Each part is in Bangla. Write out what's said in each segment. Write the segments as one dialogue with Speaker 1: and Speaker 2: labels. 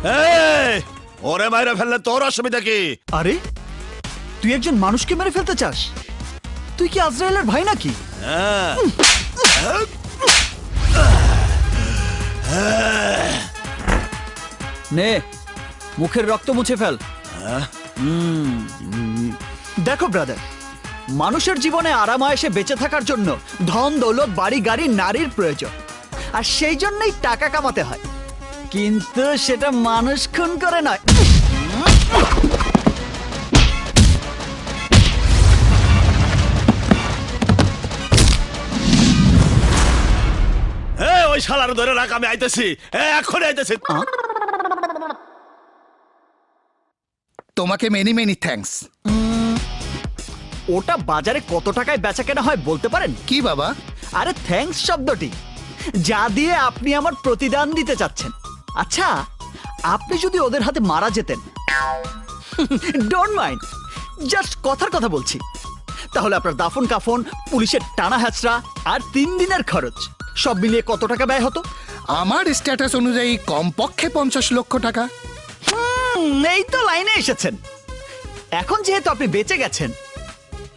Speaker 1: এই, ওরে মাইরে ফেললে তোর অসুবিধা কি?
Speaker 2: আরে তুই একজন মানুষকে মেরে ফেলতে চাস? তুই কি আজরাইলের ভাই নাকি?
Speaker 1: হ্যাঁ।
Speaker 2: নে মুখের রক্ত মুছে ফেল। দেখো ব্রাদার, মানুষের জীবনে আরামায়েশে বেঁচে থাকার জন্য ধন দৌলত বাড়ি গাড়ি নারীর প্রয়োজন, আর সেই জন্যই টাকা কামাতে হয়, কিন্তু সেটা মানুষ খুন করে নয়।
Speaker 1: ওই শালার ধরে রাখ, আমি আইতেছি, এখনই আইতেছি।
Speaker 3: তোমাকে মেনি মেনি থ্যাঙ্কস।
Speaker 2: ওটা বাজারে কত টাকায় বেচা কেনা হয় বলতে পারেন?
Speaker 3: কি বাবা?
Speaker 2: আরে থ্যাঙ্কস শব্দটি, যা দিয়ে আপনি আমার প্রতিদান দিতে চাচ্ছেন। আচ্ছা, আপনি যদি ওদের হাতে মারা যেতেন, ডোন্ট মাইন্ড, জাস্ট কথার কথা বলছি, তাহলে আপনার দাফন কাফন, পুলিশের টানা হ্যাচড়া আর 3 দিনের খরচ সব মিলিয়ে কত টাকা ব্যয় হতো?
Speaker 3: আমার স্ট্যাটাস অনুযায়ী কমপক্ষে 50 লক্ষ টাকা।
Speaker 2: এই তো লাইনে এসেছেন। এখন যেহেতু আপনি বেঁচে গেছেন,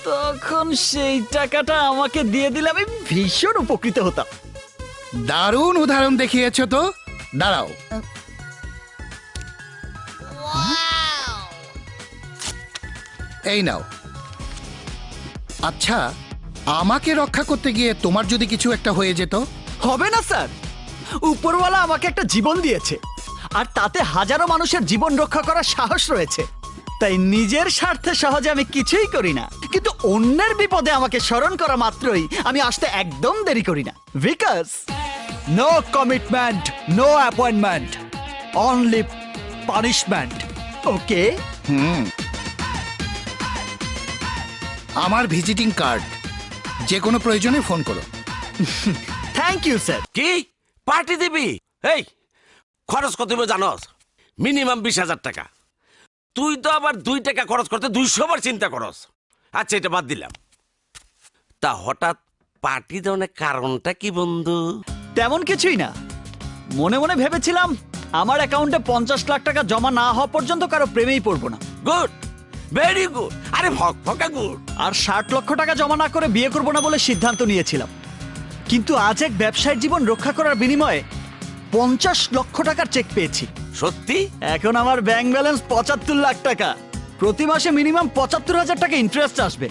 Speaker 2: তখন সেই টাকাটা আমাকে দিয়ে দিলে আমি ভীষণ উপকৃত হতাম।
Speaker 3: দারুণ উদাহরণ দেখিয়েছো তো। দাঁড়াও, এই নাও। আচ্ছা, আমাকে রক্ষা করতে গিয়ে তোমার যদি কিছু একটা হয়ে যেত?
Speaker 2: হবে না স্যার, উপরওয়ালা আমাকে একটা জীবন দিয়েছে, আর তাতে হাজারো মানুষের জীবন রক্ষা করার সাহস রয়েছে। তাই নিজের স্বার্থে সহজে আমি কিছুই করি না, কিন্তু অন্যের বিপদে আমাকে স্মরণ করা মাত্রই আমি আসতে একদম দেরি করি না। Because no commitment, no appointment, only punishment. Okay?
Speaker 3: আমার ভিজিটিং কার্ড, যে কোনো প্রয়োজনে ফোন করো।
Speaker 2: Thank you sir.
Speaker 1: কি পার্টি দিবি? এই খরচ কত হবে জানোস? মিনিমাম 20,000 টাকা। তুই তো আবার 2 টাকা খরচ করতে 200 বার চিন্তা করস। আচ্ছা, এটা বাদ দিলাম। তা হঠাৎ পার্টি দেওয়ার কারণটা কি বন্ধু?
Speaker 2: তেমন কিছুই না, মনে মনে ভেবেছিলাম আমার অ্যাকাউন্টে 50 লাখ টাকা জমা না হওয়া পর্যন্ত কারো প্রেমেই পড়বো না।
Speaker 1: Good, very good. আরে ফকা গুড।
Speaker 2: আর 60 লক্ষ টাকা জমা না করে বিয়ে করবো না বলে সিদ্ধান্ত নিয়েছিলাম, কিন্তু আজ এক ব্যবসায়ীর জীবন রক্ষা করার বিনিময়ে 50 লক্ষ টাকার চেক পেয়েছি।
Speaker 1: সত্যি?
Speaker 2: এখন আমার ব্যাংক ব্যালেন্স 75 লাখ টাকা। প্রতি মাসে মিনিমাম 75,000 টাকা ইন্টারেস্ট আসবে,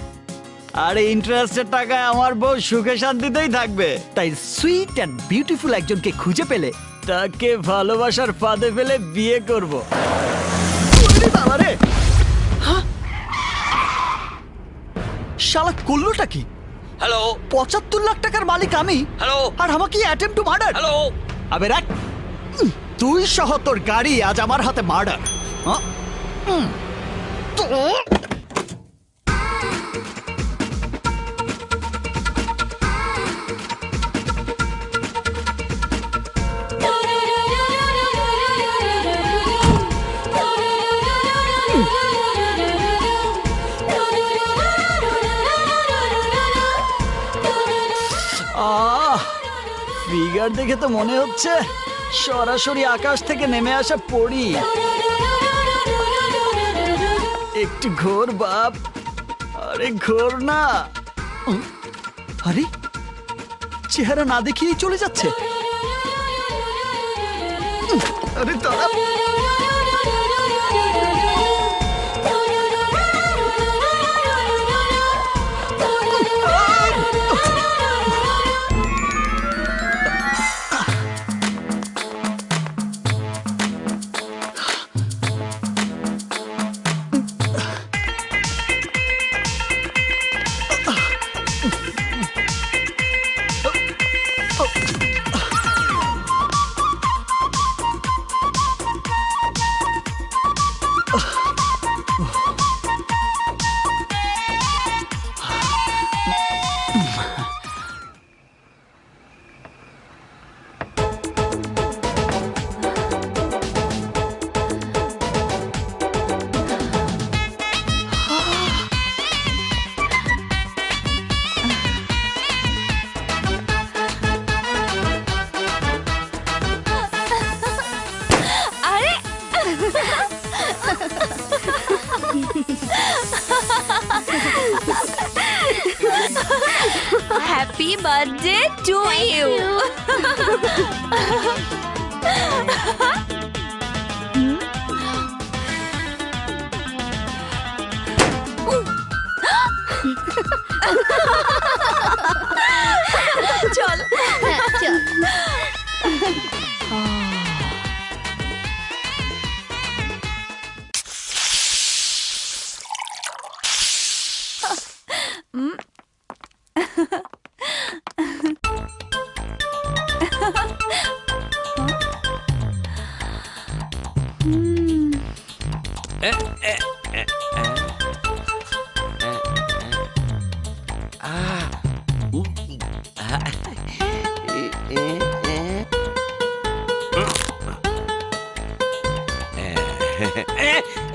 Speaker 2: আর এই ইন্টারেস্টের টাকায় আমার বউ সুখে শান্তিতেই থাকবে। তাই সুইট অ্যান্ড বিউটিফুল একজনকে খুঁজে পেলে তাকে ভালোবাসার ফাঁদে ফেলে বিয়ে করব। ওরে বাবা রে! হ্যাঁ? শালা করলোটা কি?
Speaker 1: হ্যালো
Speaker 2: 75 লাখ টাকার মালিক আমি,
Speaker 1: হ্যালো
Speaker 2: আর আমাকে অ্যাটেম্প টু মার্ডার।
Speaker 1: হ্যালো।
Speaker 2: আবে রাখ, তুই সহ তোর গাড়ি আজ আমার হাতে মার্ডার। ফিগার দেখে তো মনে হচ্ছে সরাসরি আকাশ থেকে নেমে আসা পড়ি। একটু ঘোর বাপ। আরে ঘোর না। আরে চেহারা না দেখিয়েই চলে যাচ্ছে। আরে দাঁড়া।
Speaker 4: Happy birthday to you. চল
Speaker 5: চল।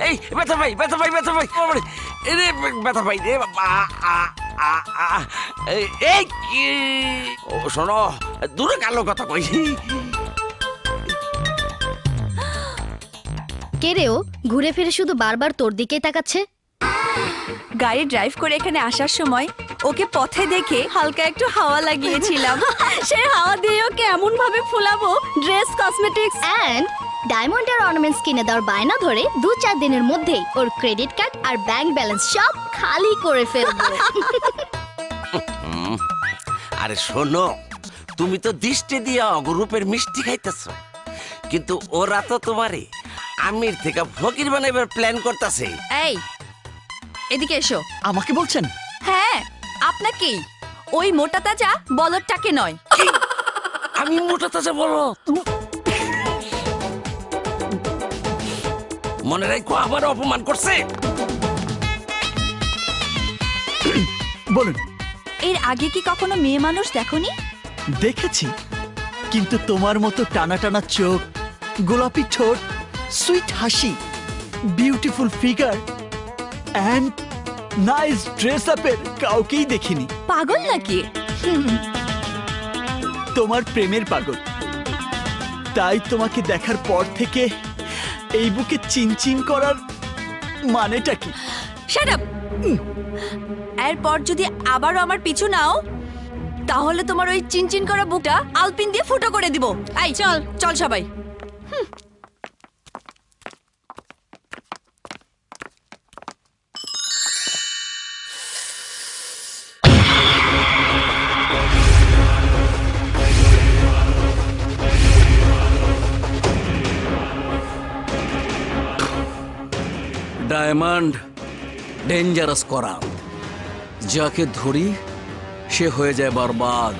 Speaker 1: এই ব্যথা ভাই, ব্যথা ভাই, ব্যথা ভাই, বাবারে, এরে ব্যথা ভাই রে বাবা। এই কি ও শোনো, দূরে কালো কথা কই।
Speaker 5: কে রে ও ঘুরে ফিরে শুধু বারবার তোর দিকেই তাকাচ্ছে?
Speaker 4: গাড়ি ড্রাইভ করে এখানে আসার সময় ওকে পথে দেখে হালকা একটু হাওয়া লাগিয়েছিলাম। সেই হাওয়া দিয়ে ওকে এমন ভাবে ফুলাবো, ড্রেস, কসমেটিক্স
Speaker 5: অ্যান্ড ডায়মন্ডের অর্নামেন্টস কিনে দেওয়ার বায়না ধরে 2-4 দিনের মধ্যেই ওর ক্রেডিট কার্ড আর ব্যাংক ব্যালেন্স সব খালি করে ফেলবো।
Speaker 1: আরে শোনো, তুমি তো দৃষ্টি দিয়া অগরূপের মিষ্টি খাইতেছ, কিন্তু ওরা তো তোমারে আমির থেকে ফকির বানাইবার প্ল্যান করতেছে।
Speaker 4: এই এদিকে এসো।
Speaker 2: আমাকে বলছেন?
Speaker 4: হ্যাঁ আপনাকেই, ওই মোটা তাজা বলদটাকে নয়।
Speaker 1: আমি মোটা তাজা বলো, মনে রাখো আবার অপমান করছে।
Speaker 2: বলুন।
Speaker 4: এর আগে কি কখনো মেয়ে মানুষ দেখোনি?
Speaker 2: দেখেছি, কিন্তু তোমার মতো টানা টানা চোখ, গোলাপি ঠোঁট, সুইট হাসি, beautiful figure and nice dress আপের কাউকেই দেখিনি।
Speaker 4: পাগল নাকি?
Speaker 2: তোমার প্রেমের পাগল। তাই তোমাকে দেখার পর থেকে এই বুকে চিনচিন করার মানেটা কি?
Speaker 4: Shut up. এরপর যদি আবারও আমার পিছু নাও, তাহলে তোমার ওই চিনচিন করা বুকটা আলপিন দিয়ে ফুটো করে দিব। এই চল চল সবাই।
Speaker 6: ডায়মন্ড ডেঞ্জারাস করা, যাকে ধরি সে হয়ে যায় বরবাদ।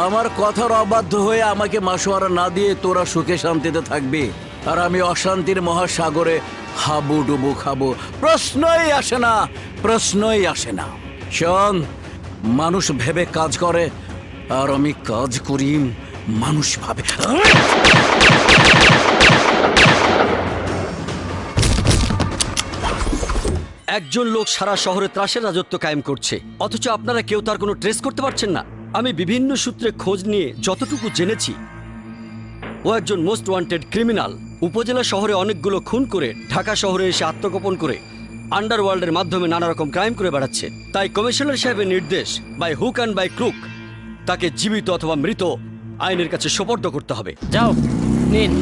Speaker 6: আমার কথার অবাধ্য হয়ে আমাকে মাসোয়ারা না দিয়ে তোরা সুখে শান্তিতে থাকবি, আর আমি অশান্তির মহাসাগরে হাবুডুবু খাবো। প্রশ্নই আসে না, প্রশ্নই আসে না। শোন, মানুষ ভেবে কাজ করে, আর আমি কাজ করি মানুষ ভাবে।
Speaker 7: একজন লোক সারা শহরে ত্রাসের রাজত্ব কায়েম করছে, অথচ আপনারা কেউ তার কোনো ট্রেস করতে পারছেন না। আমি বিভিন্ন সূত্রে খোঁজ নিয়ে যতটুকু জেনেছি, ও একজন মোস্ট ওয়ান্টেড ক্রিমিনাল। উপজেলা শহরে অনেকগুলো খুন করে ঢাকা শহরে এসে আত্মগোপন করে আন্ডারওয়ার্ল্ডের মাধ্যমে নানা রকম ক্রাইম করে বেড়াচ্ছে। তাই কমিশনার সাহেবের নির্দেশ, by hook and by crook, তাকে জীবিত অথবা মৃত আইনের কাছে সোপর্দ করতে হবে।
Speaker 8: যাও নিন।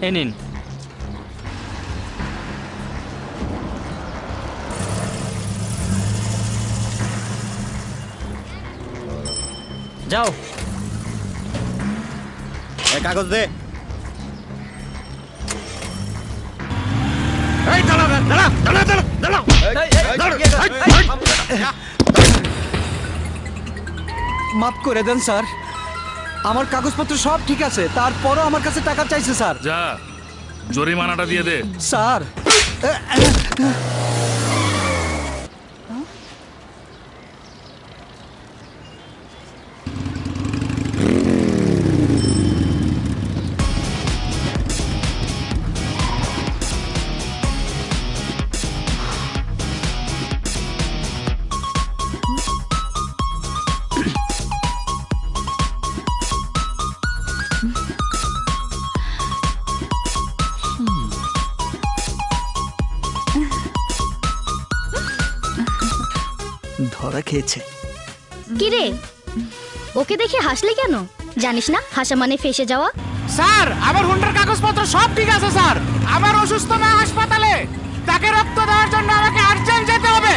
Speaker 8: এ নিন। যাও।
Speaker 7: কাগজ দে।
Speaker 2: মাফ করে দেন স্যার, আমার কাগজপত্র সব ঠিক আছে, তারপরও আমার কাছে টাকা চাইছে স্যার।
Speaker 9: যা জরিমানাটা দিয়ে দে।
Speaker 2: স্যার ধরা খেয়েছে।
Speaker 5: কিরে ওকে দেখে হাসলি কেন? জানিস না হাসা মানে ফেসে যাওয়া?
Speaker 10: স্যার আমার হুন্ডার কাগজপত্র সব ঠিক আছে স্যার। আমার অসুস্থ মা হাসপাতালে, তাকে রক্ত দেওয়ার জন্য আমাকে আর্জেন্ট যেতে হবে।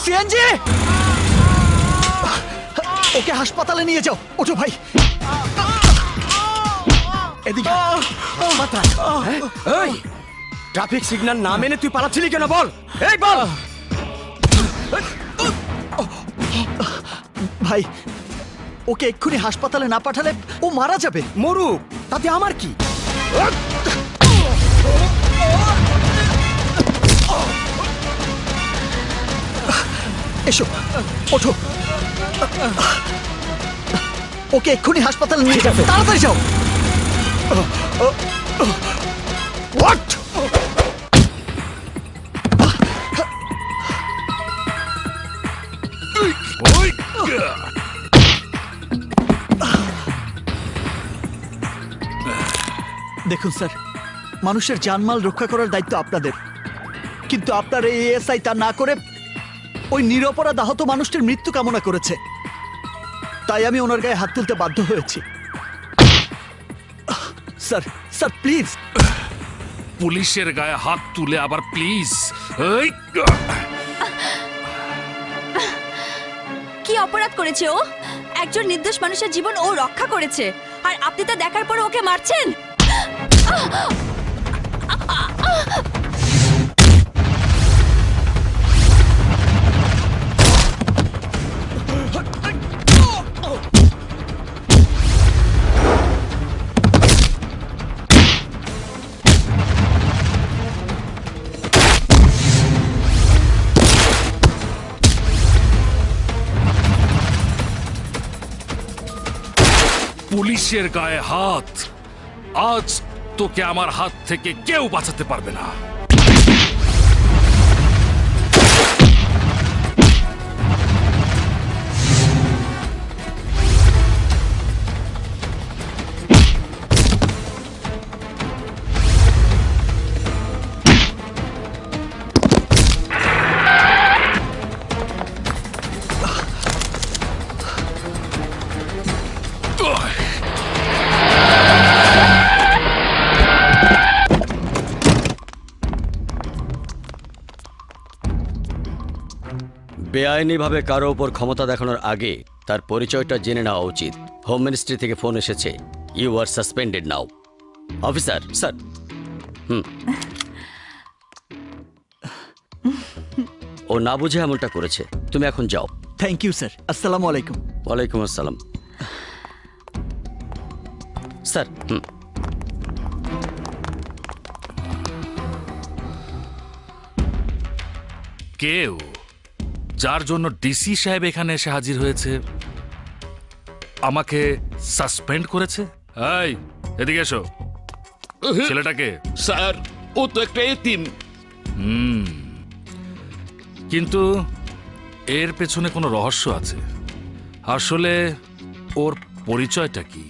Speaker 2: সিএনজি, ওকে হাসপাতালে নিয়ে যাও। ওঠো ভাই, এদিকে।
Speaker 7: এই ট্রাফিক সিগন্যাল না মেনে তুই পালাচ্ছিলি কেন বল? এই বল।
Speaker 2: ভাই, ওকে এক্ষুনি হাসপাতালে না পাঠালে ও মারা যাবে।
Speaker 7: মরুক, তাতে আমার কি?
Speaker 2: এসো, ওঠো। ওকে এক্ষুনি হাসপাতালে নিয়ে যাবে, তাড়াতাড়ি যাও। হোয়াট? দেখুন স্যার, মানুষের জানমাল রক্ষা করার দায়িত্ব আপনাদের, কিন্তু আপনার এই এএসআই তা না করে ওই নিরপরাধ আহত মানুষটির মৃত্যু কামনা করেছে। তাই আমি ওনার গায়ে হাত তুলতে বাধ্য হয়েছি। Sir, sir please.
Speaker 9: পুলিশের গায়ে হাত তুলে আবার প্লিজ?
Speaker 4: কি অপরাধ করেছে ও? একজন নির্দোষ মানুষের জীবন ও রক্ষা করেছে, আর আপনি তা দেখার পর ওকে মারছেন।
Speaker 9: পুলিশের গায়ে হাত, আজ তোকে আমার হাত থেকে কেউ বাঁচাতে পারবে না।
Speaker 7: বেআইনিভাবে কারো ওপর ক্ষমতা দেখানোর আগে তার পরিচয়টা জেনে নেওয়া উচিত। হোম মিনিস্ট্রি থেকে ফোন এসেছে, you are suspended now. Officer, sir. ও না বুঝে এমনটা করেছে, তুমি এখন যাও।
Speaker 2: Thank you sir. আসসালামু আলাইকুম।
Speaker 7: ওয়ালাইকুম আসসালাম। স্যার।
Speaker 9: কেউ যার জন্য ডিসি সাহেব এখানে এসে হাজির হয়েছে আমাকে সাসপেন্ড করেছে? এই এদিকে এসো। ছেলেটাকে
Speaker 1: স্যার, ও তো একটা এতিম।
Speaker 9: কিন্তু এর পেছনে কোনো রহস্য আছে। আসলে ওর পরিচয়টা কি?